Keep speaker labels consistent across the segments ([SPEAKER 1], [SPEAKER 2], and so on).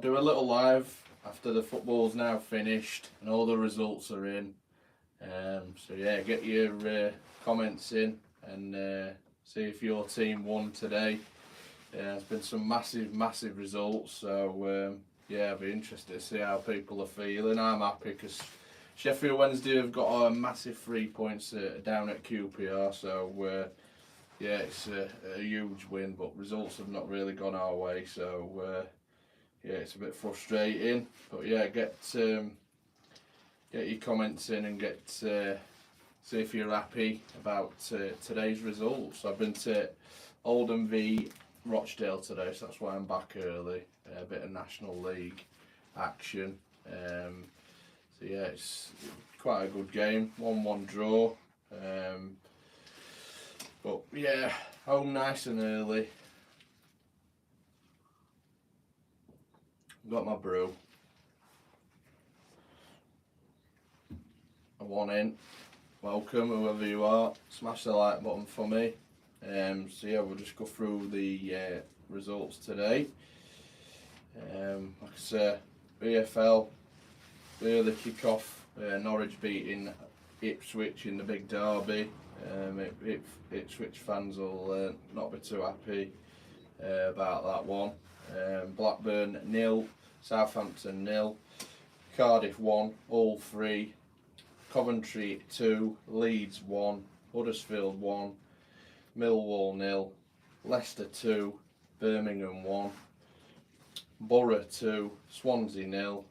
[SPEAKER 1] do a little live after the football's now finished and all the results are in. So yeah, get your comments in and see if your team won today. There's been some massive results, so yeah, I'll be interested to see how people are feeling. I'm happy because Sheffield Wednesday have got a massive 3 points down at QPR, so yeah, it's a huge win, but results have not really gone our way, so yeah, it's a bit frustrating. But yeah, get your comments in and see if you're happy about today's results. I've been to Oldham v Rochdale today, so that's why I'm back early. A bit of National League action. So yeah, it's quite a good game. 1-1 draw. But yeah, home nice and early. Got my brew. I want in. Welcome, whoever you are. Smash the like button for me. So yeah, we'll just go through the results today. Like I say, EFL, early kick-off. Norwich beating Ipswich in the big derby. Ipswich fans will not be too happy about that one. Blackburn 0, Southampton 0, Cardiff 1, all 3, Coventry 2, Leeds 1, Huddersfield 1, Millwall 0, Leicester 2, Birmingham 1, Borough 2, Swansea 0,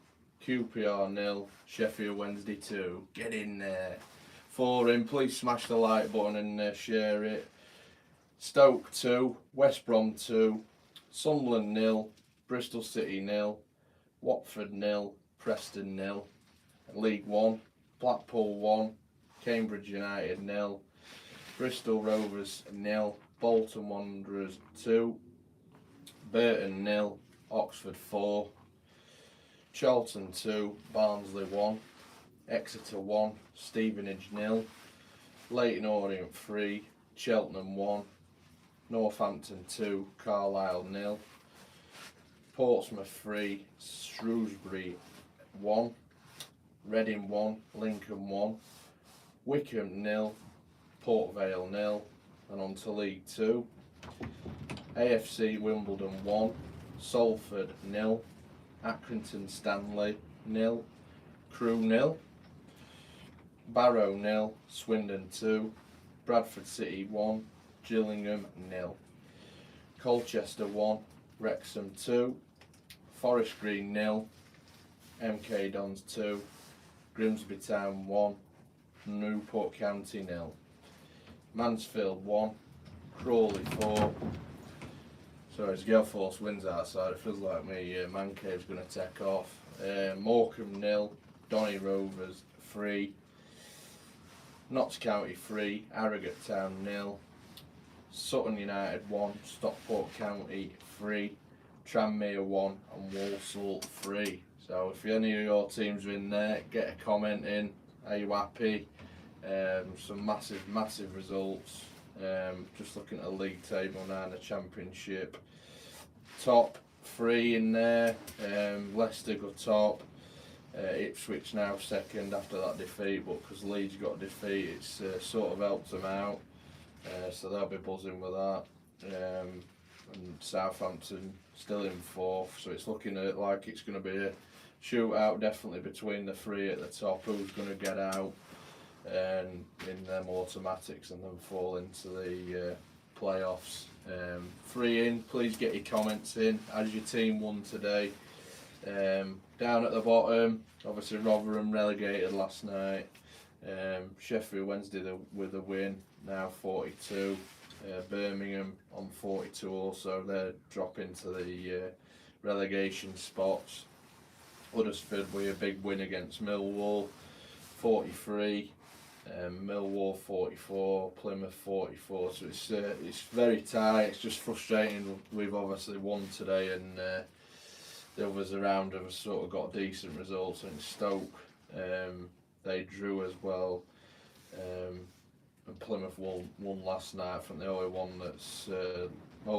[SPEAKER 1] QPR 0, Sheffield Wednesday 2. Get in there. 4 in, please smash the like button and share it. Stoke 2, West Brom 2, Sunderland 0, Bristol City 0, Watford 0, Preston 0. League 1, Blackpool 1, Cambridge United 0, Bristol Rovers 0, Bolton Wanderers 2, Burton 0, Oxford 4, Charlton 2, Barnsley 1, Exeter 1, Stevenage 0, Leyton Orient 3, Cheltenham 1, Northampton 2, Carlisle 0, Portsmouth 3, Shrewsbury 1, Reading 1, Lincoln 1, Wickham 0, Port Vale 0, and on to League 2. AFC Wimbledon 1, Salford 0, Accrington Stanley 0, Crewe 0, Barrow 0, Swindon 2, Bradford City 1, Gillingham 0, Colchester 1, Wrexham 2, Forest Green 0, MK Dons 2, Grimsby Town 1, Newport County 0, Mansfield 1, Crawley 4. Sorry, as Gale Force wins outside, it feels like me man cave's going to take off. Morecambe 0, Donny Rovers 3, Notts County 3, Harrogate Town 0, Sutton United 1, Stockport County 3, Tranmere 1 and Walsall 3. So if any of your teams are in there, get a comment in. Are you happy? Some massive results. Just looking at the league table now in the Championship. Top 3 in there. Leicester got top. Ipswich now second after that defeat, but because Leeds got a defeat, it's sort of helped them out. So they'll be buzzing with that. And Southampton still in 4th, so it's looking like it's going to be a shootout definitely between the 3 at the top. Who's going to get out and in them automatics and then fall into the playoffs. 3 in, please get your comments in. Has your team won today? Down at the bottom, obviously Rotherham relegated last night. Sheffield Wednesday with a win, now 42. Birmingham on 42 also, they're dropping to the relegation spots. Huddersfield with a big win against Millwall, 43. Millwall 44, Plymouth 44, so it's very tight. It's just frustrating. We've obviously won today and the others around have sort of got decent results. And Stoke, they drew as well, and Plymouth won last night. I think the only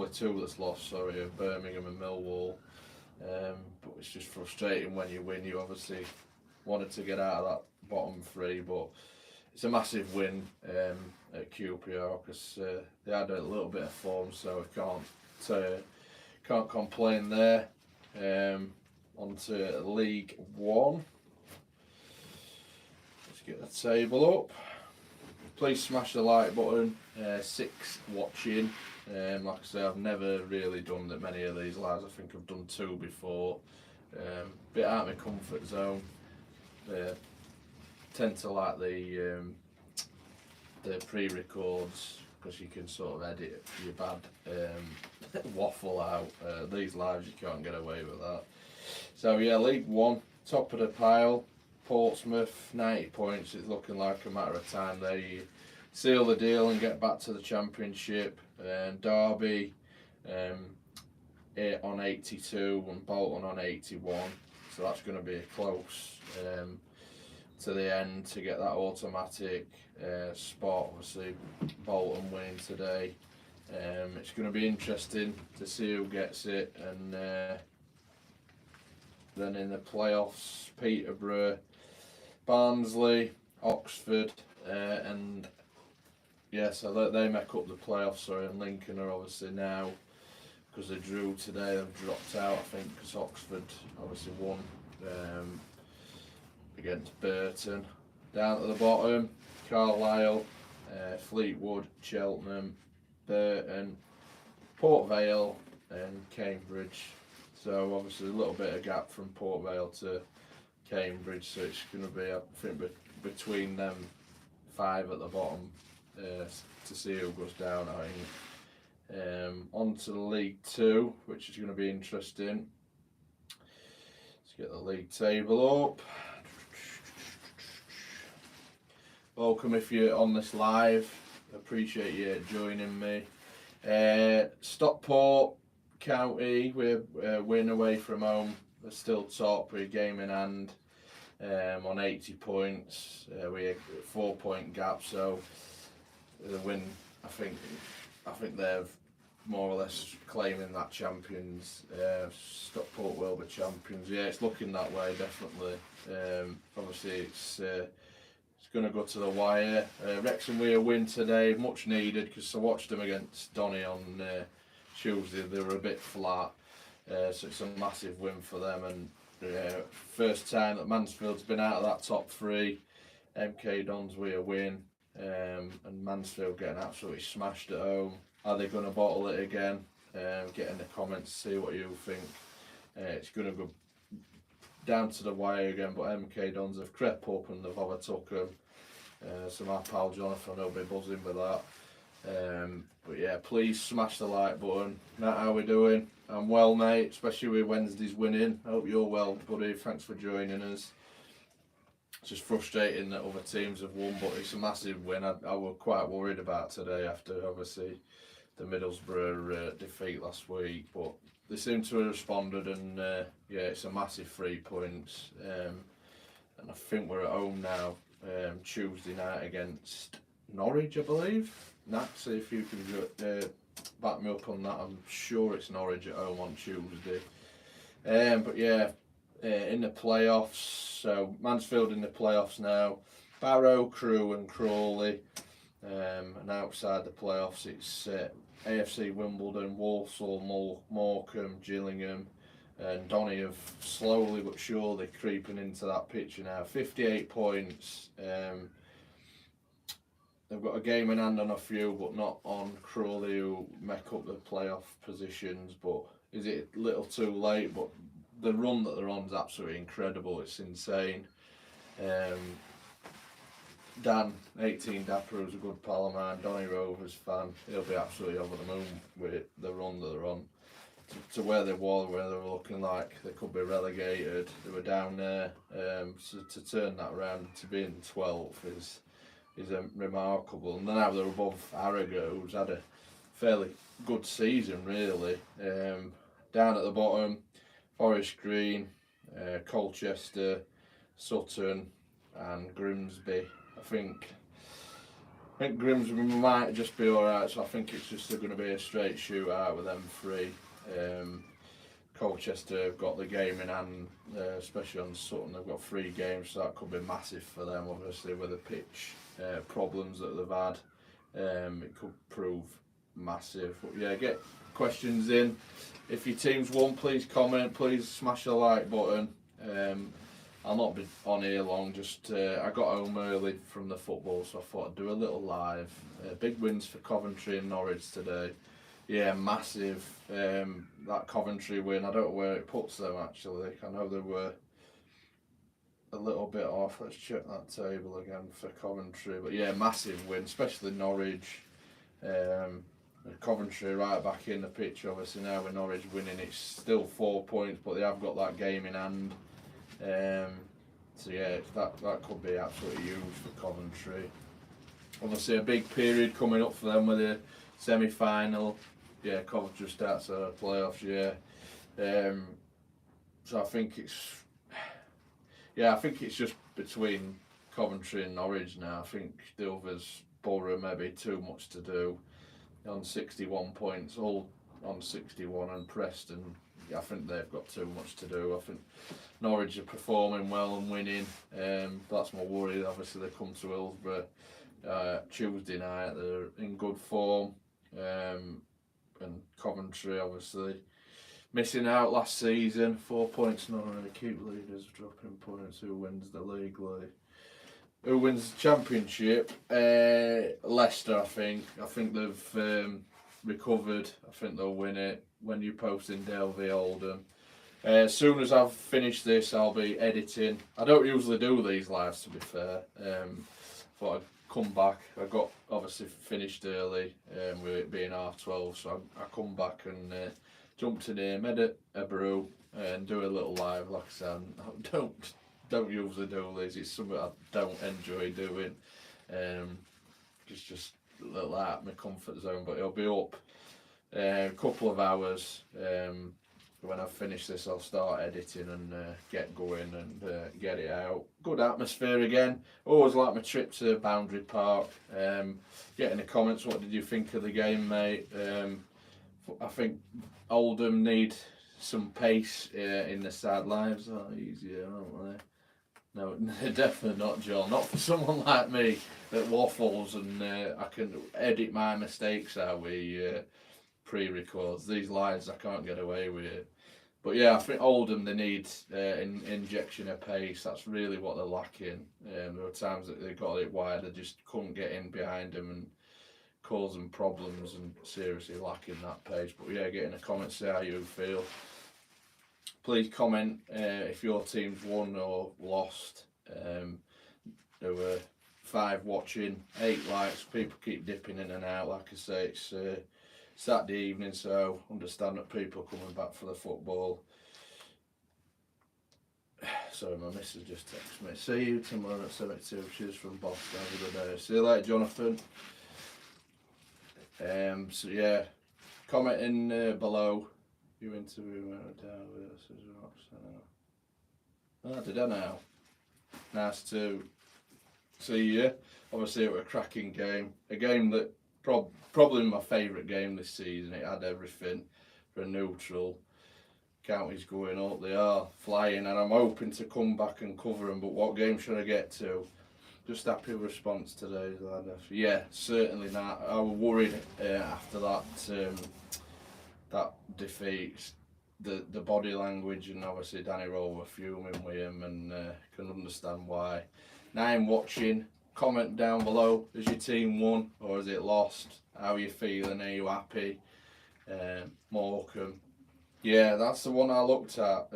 [SPEAKER 1] 2 that's lost, sorry, are Birmingham and Millwall. but it's just frustrating when you win. You obviously wanted to get out of that bottom three, but it's a massive win at QPR because they had a little bit of form, so I can't complain there. On to League One. Let's get the table up. Please smash the like button. 6 watching. Like I say, I've never really done that many of these lives. I think I've done 2 before. Bit out of my comfort zone. Tend to like the pre-records because you can sort of edit your bad waffle out. These lives you can't get away with that. So yeah, League One, top of the pile. Portsmouth, 90 points. It's looking like a matter of time they seal the deal and get back to the Championship. Derby on 82 and Bolton on 81. So that's going to be a close to the end to get that automatic spot. Obviously, Bolton winning today. It's going to be interesting to see who gets it. And then in the playoffs, Peterborough, Barnsley, Oxford, and yeah, so they make up the playoffs. Sorry, and Lincoln are obviously now, because they drew today, they've dropped out. I think because Oxford obviously won against Burton. Down at the bottom, Carlisle, Fleetwood, Cheltenham, Burton, Port Vale, and Cambridge. So obviously a little bit of gap from Port Vale to Cambridge, so it's going to be, I think, between them 5 at the bottom to see who goes down, I think. On to the League 2, which is going to be interesting. Let's get the league table up. Welcome if you're on this live. Appreciate you joining me. Stockport County, we're win away from home. They're still top. We're game in hand on 80 points. We're 4-point gap. So the win, I think they're more or less claiming that champions. Stockport will be champions. Yeah, it's looking that way definitely. Obviously, it's going to go to the wire. Wrexham Weir win today, much needed because I watched them against Donny on Tuesday. They were a bit flat, so it's a massive win for them. And first time that Mansfield's been out of that top 3. MK Dons Weir win, and Mansfield getting absolutely smashed at home. Are they going to bottle it again? Get in the comments, see what you think. It's going to go down to the wire again, but MK Dons have crept up and they've overtook them. So my pal Jonathan will be buzzing with that. But yeah, please smash the like button. Matt, how we doing? I'm well, mate, especially with Wednesday's winning. I hope you're well, buddy. Thanks for joining us. It's just frustrating that other teams have won, but it's a massive win. I was quite worried about today after, obviously, the Middlesbrough defeat last week. But they seem to have responded, and yeah, it's a massive 3 points. And I think we're at home now, Tuesday night against Norwich, I believe. Nat, see if you can back me up on that. I'm sure it's Norwich at home on Tuesday. But yeah, in the playoffs, so Mansfield in the playoffs now. Barrow, Crewe and Crawley. And outside the playoffs, it's AFC Wimbledon, Walsall, Morecambe, Gillingham, and Donny have slowly but surely creeping into that picture now. 58 points. They've got a game in hand on a few, but not on Crawley, who make up the playoff positions. But is it a little too late? But the run that they're on is absolutely incredible. It's insane. Dan, 18 Dapper, who's a good pal of mine, Donny Rovers fan, he'll be absolutely over the moon with the run that they're on. To where they were, where they were looking like they could be relegated, they were down there. So to turn that around to be in 12th is remarkable. And now they're above Harrogate, who's had a fairly good season, really. Down at the bottom, Forest Green, Colchester, Sutton, and Grimsby. I think Grimsby might just be alright, so I think it's just going to be a straight shootout with them 3. Colchester have got the game in hand, especially on Sutton. They've got 3 games, so that could be massive for them. Obviously, with the pitch problems that they've had, it could prove massive. But yeah, get questions in. If your team's won, please comment. Please smash the like button. I'll not be on here long. Just I got home early from the football, so I thought I'd do a little live. Big wins for Coventry and Norwich today. Yeah, massive. That Coventry win, I don't know where it puts them actually. I know they were a little bit off. Let's check that table again for Coventry. But yeah, massive win, especially Norwich. Coventry right back in the picture, obviously now with Norwich winning. It's still 4 points, but they have got that game in hand. So yeah, that could be absolutely huge for Coventry. Obviously a big period coming up for them with the semi-final. Yeah, Coventry starts their playoffs. Yeah, so I think it's just between Coventry and Norwich now. I think the others, Borough, maybe too much to do. On 61 points, all on 61, and Preston, I think they've got too much to do. I think Norwich are performing well and winning. That's my worry. Obviously, they come to Hillsborough Tuesday night. They're in good form. And Coventry, obviously, missing out last season. 4 points, not really. Keep leaders, dropping points. Who wins the league? Who wins the championship? Leicester, I think. I think they've recovered. I think they'll win it. When you post in Dale v Oldham. As soon as I've finished this, I'll be editing. I don't usually do these lives, to be fair. Thought I'd come back. I got obviously finished early with it being 12:30, so I come back and jumped in here, made a brew, and do a little live. Like I said, I don't usually do these. It's something I don't enjoy doing. It's just a little out of my comfort zone, but it'll be up a couple of hours. When I finish this, I'll start editing and get going and get it out. Good atmosphere again. Always like my trip to Boundary Park. Get in the comments, what did you think of the game, mate? I think Oldham need some pace in the sidelines. Are easier, aren't they? No, they're definitely not, John. Not for someone like me that waffles and I can edit my mistakes out with pre-records. These lives I can't get away with it. But yeah, I think Oldham, they need an injection of pace. That's really what they're lacking. There were times that they got it wide, they just couldn't get in behind them and cause them problems, and seriously lacking that pace. But yeah, get in the comments, say how you feel. Please comment if your team's won or lost. There were 5 watching, 8 likes. People keep dipping in and out. Like I say, it's Saturday evening, so understand that people are coming back for the football. Sorry, my missus just texted me. See you tomorrow at 72. She's from Boston. Have a good day. See you later, Jonathan. So yeah, comment in below. You interview down versus Roxanne. Did I now? Nice to see you. Obviously, it was a cracking game. A game that probably my favourite game this season. It had everything for a neutral. Counties going up, they are flying, and I'm hoping to come back and cover them. But what game should I get to? Just happy response today, lad. Yeah, certainly not. I was worried after that defeat. The body language, and obviously Danny Rowe were fuming with him, and can understand why. Now I'm watching. Comment down below. Has your team won or has it lost? How are you feeling? Are you happy? Morecambe. Yeah, that's the one I looked at.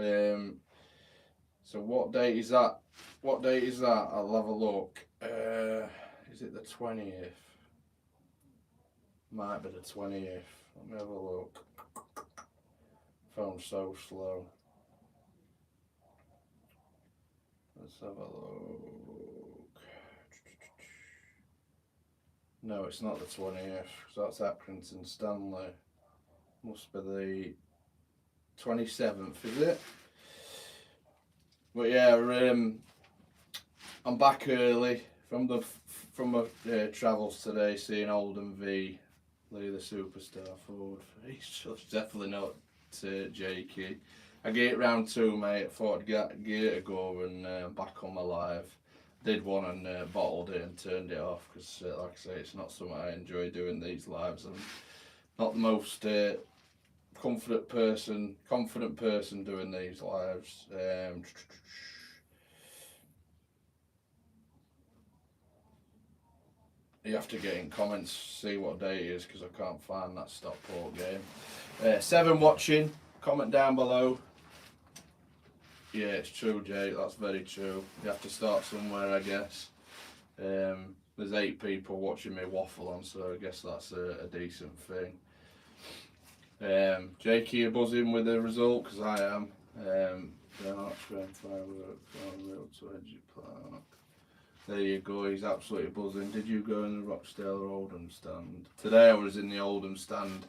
[SPEAKER 1] So what date is that? What date is that? I'll have a look. Is it the 20th? Might be the 20th. Let me have a look. Phone's so slow. Let's have a look. No, it's not the 20th. So that's Accrington Stanley. Must be the 27th, is it? But yeah, I'm back early from my travels today, seeing Oldham v Lee the Superstar forward. He's just definitely not Jakey. I get round 2, mate. I thought I'd give it a go and back on my live. Did one and bottled it and turned it off because, like I say, it's not something I enjoy doing these lives. I'm not the most confident person doing these lives. You have to get in comments, see what day it is, because I can't find that Stockport game. 7 watching, comment down below. Yeah, it's true, Jake, that's very true. You have to start somewhere, I guess. There's 8 people watching me waffle on, so I guess that's a decent thing. Jake, are you buzzing with the result? Because I am. There you go, he's absolutely buzzing. Did you go in the Rochdale or Oldham stand? Today I was in the Oldham stand,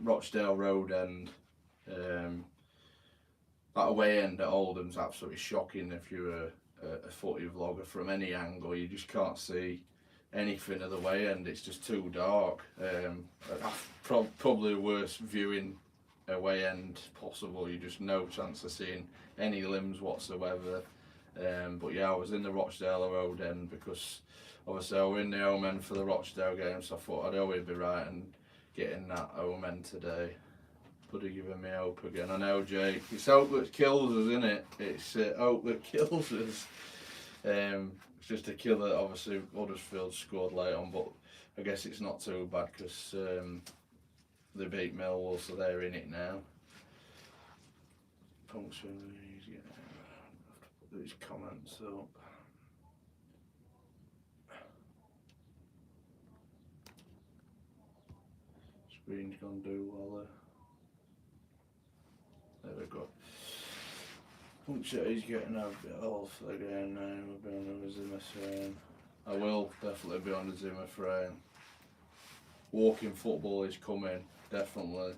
[SPEAKER 1] Rochdale Road End. That away end at Oldham's absolutely shocking if you're a footy vlogger from any angle. You just can't see anything of the way end, it's just too dark. Probably the worst viewing away end possible. You just no chance of seeing any limbs whatsoever. But yeah, I was in the Rochdale Road End because obviously I was in the home end for the Rochdale game, so I thought I'd always be right and getting that home end today. Bloody giving me hope again. I know, Jake. It's hope that kills us, isn't it? It's hope that kills us. It's just a killer. Obviously, Huddersfield scored late on, but I guess it's not too bad because they beat Millwall, so they're in it now. These comments up. Screen's gone do well there. There we go. Puncture, he's getting a bit off again now. We'll be on the Zimmer frame. I will definitely be on the Zimmer frame. Walking football is coming, definitely.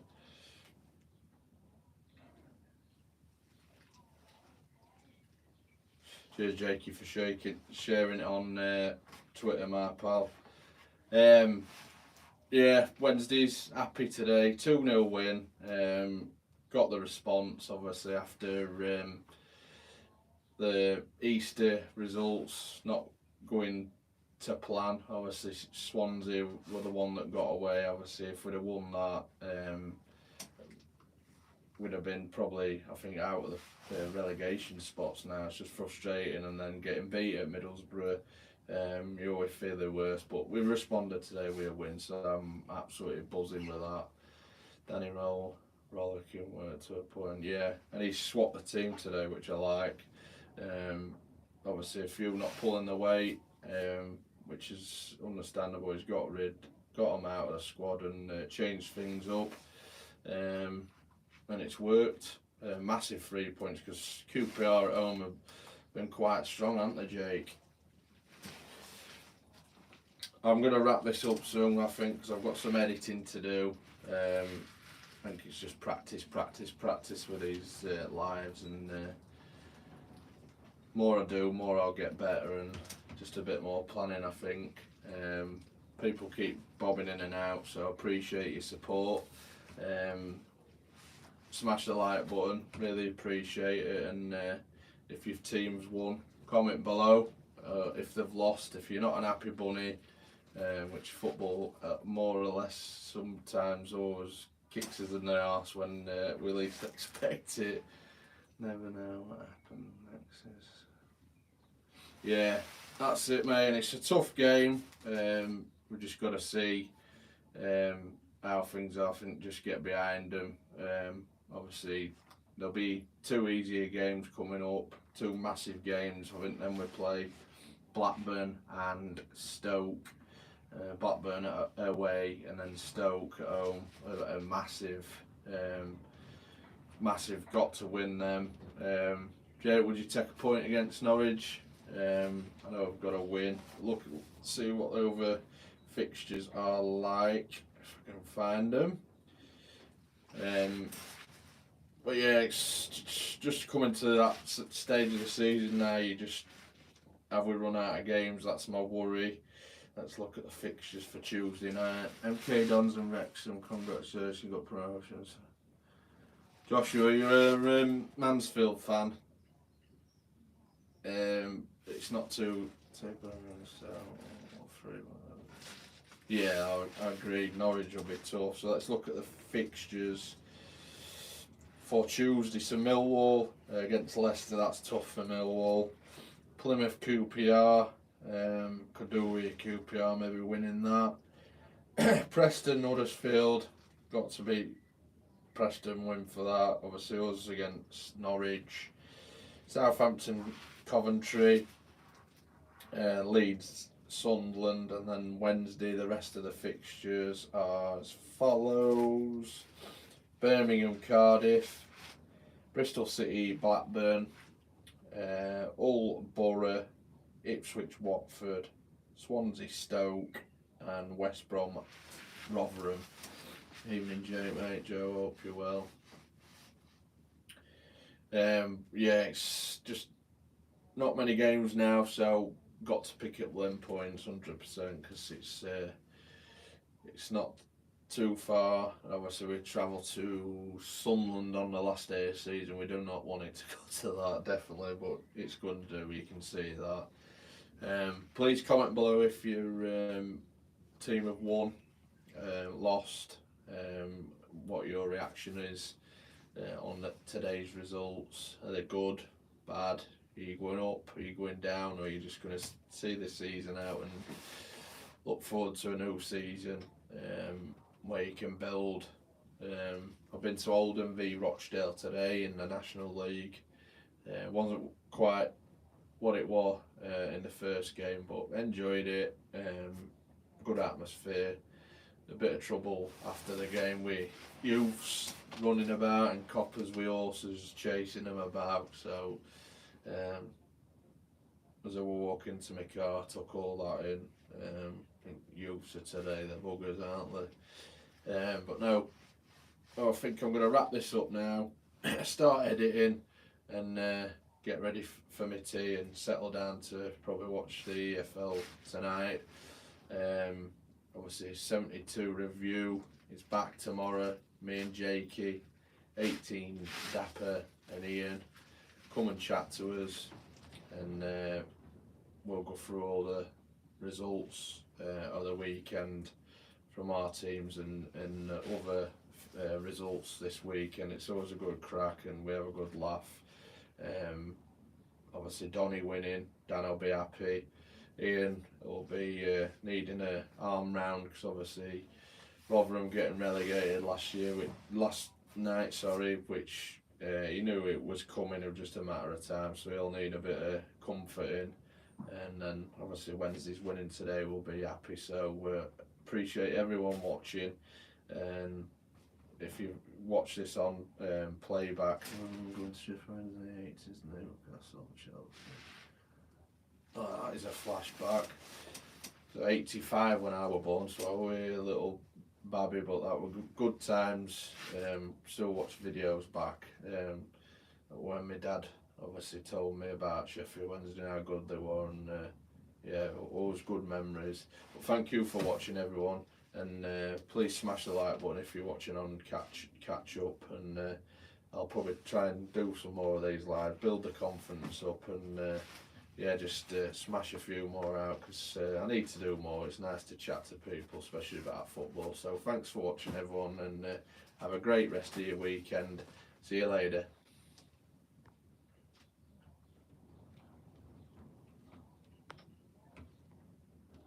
[SPEAKER 1] Cheers, Jakey, for sharing it on Twitter, my pal. Yeah, Wednesday's happy today. 2-0 win. Got the response, obviously, after the Easter results not going to plan. Obviously, Swansea were the one that got away. Obviously, if we'd have won that, we'd have been probably, I think, out of the relegation spots now. It's just frustrating, and then getting beat at Middlesbrough, you always feel the worst. But we responded today with a win, so I'm absolutely buzzing with that. Danny Rollicking worked to a point, yeah, and he swapped the team today, which I like. Obviously, a few not pulling the weight, which is understandable. He's got them out of the squad and changed things up. And it's worked. Massive 3 points because QPR at home have been quite strong, haven't they, Jake? I'm going to wrap this up soon, I think, because I've got some editing to do. I think it's just practice with these lives, and more I do, more I'll get better, and just a bit more planning, I think. People keep bobbing in and out, so I appreciate your support. Smash the like button, really appreciate it, and if your team's won, comment below. If they've lost, if you're not an happy bunny, which football more or less sometimes always kicks us in the arse when we least expect it. Never know what happens next. Yeah, that's it, mate. It's a tough game. We've just got to see how things are. I think just get behind them. Obviously, there'll be 2 easier games coming up, 2 massive games. I think then we play Blackburn and Stoke. Blackburn away and then Stoke at home. A massive, got to win them. Jay, would you take a point against Norwich? I know I've got to win. See what the other fixtures are like, if I can find them. But yeah, it's just coming to that stage of the season now. Have we run out of games? That's my worry. Let's look at the fixtures for Tuesday night. MK Dons and Wrexham, congratulations, got promotions. Joshua, you're a Mansfield fan. It's not too. Yeah, I agree. Norwich will be tough. So let's look at the fixtures for Tuesday. So Millwall against Leicester. That's tough for Millwall. Plymouth QPR. Could do with QPR maybe winning that. Preston Huddersfield. Got to beat Preston, win for that. Obviously us against Norwich. Southampton Coventry. Leeds Sunderland, and then Wednesday the rest of the fixtures are as follows: Birmingham Cardiff, Bristol City Blackburn, Hull Borough, Ipswich Watford, Swansea Stoke, and West Brom Rotherham. Evening, mate Joe, hope you're well. Yeah, it's just not many games now, so got to pick up them points 100% because it's not too far. Obviously, we travel to Sunderland on the last day of the season. We do not want it to go to that, definitely, but it's going to do. You can see that. Please comment below if your team have won, lost, what your reaction is on today's results. Are they good, bad? Are you going up? Are you going down? Or are you just going to see the season out and look forward to a new season where you can build? I've been to Oldham v Rochdale today in the National League. Wasn't quite what it was in the first game, but enjoyed it. Good atmosphere. A bit of trouble after the game with youths running about and coppers with horses chasing them about. So as I walk into my car, I took all that in. I think youths are today, they're buggers, aren't they? But no, I think I'm going to wrap this up now, start editing and get ready for my tea and settle down to probably watch the EFL tonight. Obviously 72 review is back tomorrow. Me and Jakey, 18 Dapper and Ian. Come and chat to us and we'll go through all the results of the weekend from our teams and other results this week, and it's always a good crack and we have a good laugh. Obviously Donny winning, Dan will be happy. Ian will be needing an arm round because obviously Rotherham getting relegated last night, which he knew it was coming. It was just a matter of time, so he'll need a bit of comforting. And then obviously Wednesday's winning today, we'll be happy. So appreciate everyone watching, and if you watch this on playback, I'm going to Sheffield Wednesday 8, isn't it? Newcastle, Chelsea. Oh, that is a flashback. So 85 when I was born, so I was a little babby, but that were good times. Still watch videos back when my dad obviously told me about Sheffield Wednesday, how good they were, and yeah, always good memories. But thank you for watching, everyone, and please smash the like button if you're watching on catch up, and I'll probably try and do some more of these live, build the confidence up, and yeah, just smash a few more out because I need to do more. It's nice to chat to people, especially about football. So thanks for watching, everyone, and have a great rest of your weekend. See you later.